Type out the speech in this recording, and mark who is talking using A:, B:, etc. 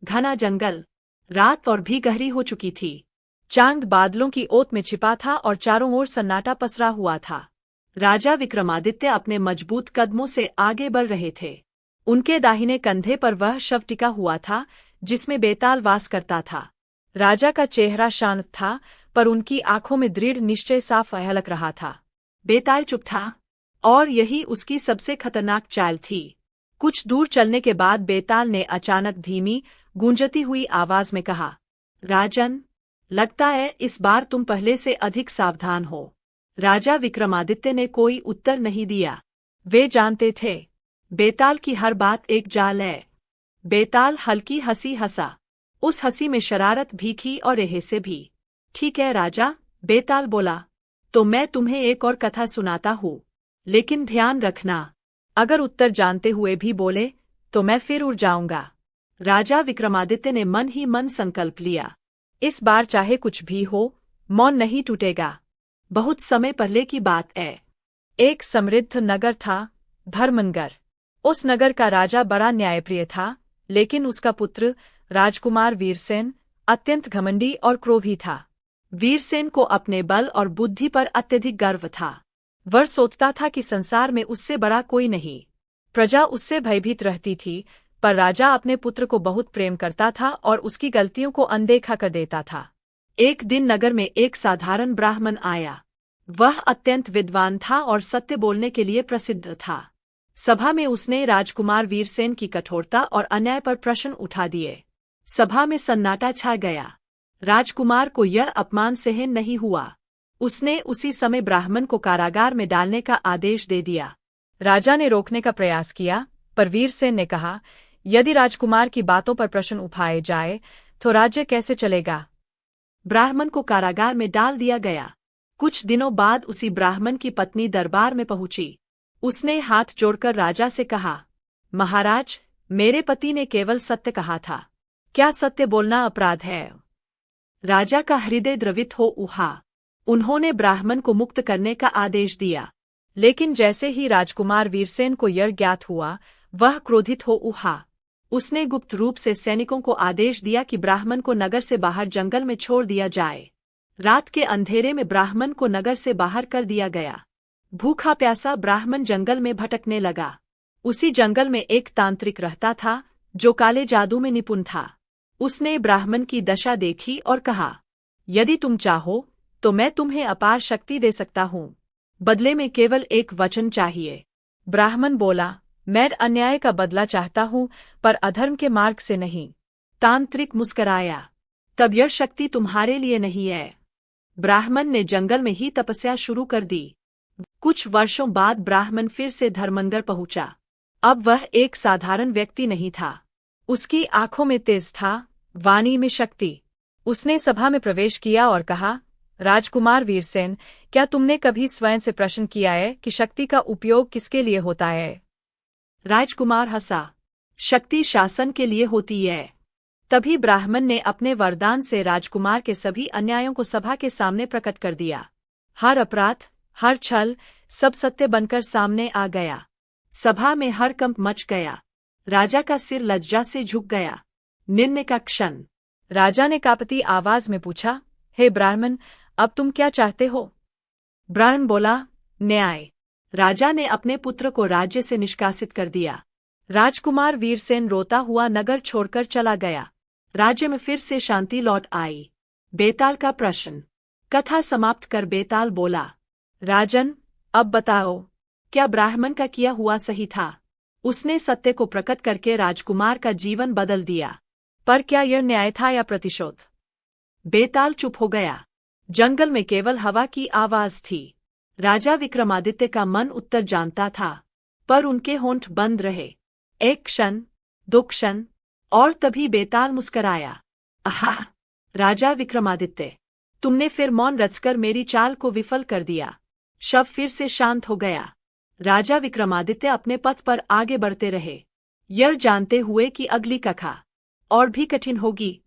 A: घना जंगल, रात और भी गहरी हो चुकी थी। चांद बादलों की ओट में छिपा था और चारों ओर सन्नाटा पसरा हुआ था। राजा विक्रमादित्य अपने मजबूत कदमों से आगे बढ़ रहे थे। उनके दाहिने कंधे पर वह शव टिका हुआ था जिसमें बेताल वास करता था। राजा का चेहरा शांत था, पर उनकी आंखों में दृढ़ निश्चय साफ झलक रहा था। बेताल चुप था, और यही उसकी सबसे खतरनाक चाल थी। कुछ दूर चलने के बाद बेताल ने अचानक धीमी, गूंजती हुई आवाज में कहा, राजन, लगता है इस बार तुम पहले से अधिक सावधान हो। राजा विक्रमादित्य ने कोई उत्तर नहीं दिया। वे जानते थे, बेताल की हर बात एक जाल है। बेताल हल्की हंसी हंसा। उस हंसी में शरारत भी थी और रहस्य भी। ठीक है राजा, बेताल बोला, तो मैं तुम्हें एक और कथा सुनाता हूँ। लेकिन ध्यान रखना, अगर उत्तर जानते हुए भी बोले तो मैं फिर उड़ जाऊंगा। राजा विक्रमादित्य ने मन ही मन संकल्प लिया, इस बार चाहे कुछ भी हो, मौन नहीं टूटेगा। बहुत समय पहले की बात है। एक समृद्ध नगर था, धर्मनगर। उस नगर का राजा बड़ा न्यायप्रिय था, लेकिन उसका पुत्र राजकुमार वीरसेन अत्यंत घमंडी और क्रोधी था। वीरसेन को अपने बल और बुद्धि पर अत्यधिक गर्व था। वह सोचता था कि संसार में उससे बड़ा कोई नहीं। प्रजा उससे भयभीत रहती थी, पर राजा अपने पुत्र को बहुत प्रेम करता था और उसकी गलतियों को अनदेखा कर देता था। एक दिन नगर में एक साधारण ब्राह्मण आया। वह अत्यंत विद्वान था और सत्य बोलने के लिए प्रसिद्ध था। सभा में उसने राजकुमार वीरसेन की कठोरता और अन्याय पर प्रश्न उठा दिए। सभा में सन्नाटा छा गया। राजकुमार को यह अपमान सहन नहीं हुआ। उसने उसी समय ब्राह्मण को कारागार में डालने का आदेश दे दिया। राजा ने रोकने का प्रयास किया, पर वीरसेन ने कहा, यदि राजकुमार की बातों पर प्रश्न उठाए जाए तो राज्य कैसे चलेगा। ब्राह्मण को कारागार में डाल दिया गया। कुछ दिनों बाद उसी ब्राह्मण की पत्नी दरबार में पहुंची। उसने हाथ जोड़कर राजा से कहा, महाराज, मेरे पति ने केवल सत्य कहा था। क्या सत्य बोलना अपराध है? राजा का हृदय द्रवित हो उठा। उन्होंने ब्राह्मण को मुक्त करने का आदेश दिया। लेकिन जैसे ही राजकुमार वीरसेन को यह ज्ञात हुआ, वह क्रोधित हो उठा। उसने गुप्त रूप से सैनिकों को आदेश दिया कि ब्राह्मण को नगर से बाहर जंगल में छोड़ दिया जाए। रात के अंधेरे में ब्राह्मण को नगर से बाहर कर दिया गया। भूखा प्यासा ब्राह्मण जंगल में भटकने लगा। उसी जंगल में एक तांत्रिक रहता था जो काले जादू में निपुण था। उसने ब्राह्मण की दशा देखी और कहा, यदि तुम चाहो तो मैं तुम्हें अपार शक्ति दे सकता हूँ। बदले में केवल एक वचन चाहिए। ब्राह्मण बोला, मैं अन्याय का बदला चाहता हूँ, पर अधर्म के मार्ग से नहीं। तांत्रिक मुस्कराया, तब यह शक्ति तुम्हारे लिए नहीं है। ब्राह्मण ने जंगल में ही तपस्या शुरू कर दी। कुछ वर्षों बाद ब्राह्मण फिर से धर्मनगर पहुंचा। अब वह एक साधारण व्यक्ति नहीं था। उसकी आंखों में तेज था, वाणी में शक्ति। उसने सभा में प्रवेश किया और कहा, राजकुमार वीरसेन, क्या तुमने कभी स्वयं से प्रश्न किया है कि शक्ति का उपयोग किसके लिए होता है? राजकुमार हंसा, शक्ति शासन के लिए होती है। तभी ब्राह्मण ने अपने वरदान से राजकुमार के सभी अन्यायों को सभा के सामने प्रकट कर दिया। हर अपराध, हर छल, सब सत्य बनकर सामने आ गया। सभा में हड़कंप मच गया। राजा का सिर लज्जा से झुक गया। निर्णय का क्षण। राजा ने कांपती आवाज में पूछा, हे ब्राह्मण, अब तुम क्या चाहते हो? ब्राह्मण बोला, न्याय। राजा ने अपने पुत्र को राज्य से निष्कासित कर दिया। राजकुमार वीरसेन रोता हुआ नगर छोड़कर चला गया। राज्य में फिर से शांति लौट आई। बेताल का प्रश्न। कथा समाप्त कर बेताल बोला, राजन, अब बताओ, क्या ब्राह्मण का किया हुआ सही था? उसने सत्य को प्रकट करके राजकुमार का जीवन बदल दिया। पर क्या यह न्याय था या प्रतिशोध? बेताल चुप हो गया। जंगल में केवल हवा की आवाज थी। राजा विक्रमादित्य का मन उत्तर जानता था, पर उनके होंठ बंद रहे। एक क्षण, दो क्षण, और तभी बेताल मुस्कराया। आहा, राजा विक्रमादित्य, तुमने फिर मौन रचकर मेरी चाल को विफल कर दिया। शव फिर से शांत हो गया। राजा विक्रमादित्य अपने पथ पर आगे बढ़ते रहे, यह जानते हुए कि अगली कथा और भी कठिन होगी।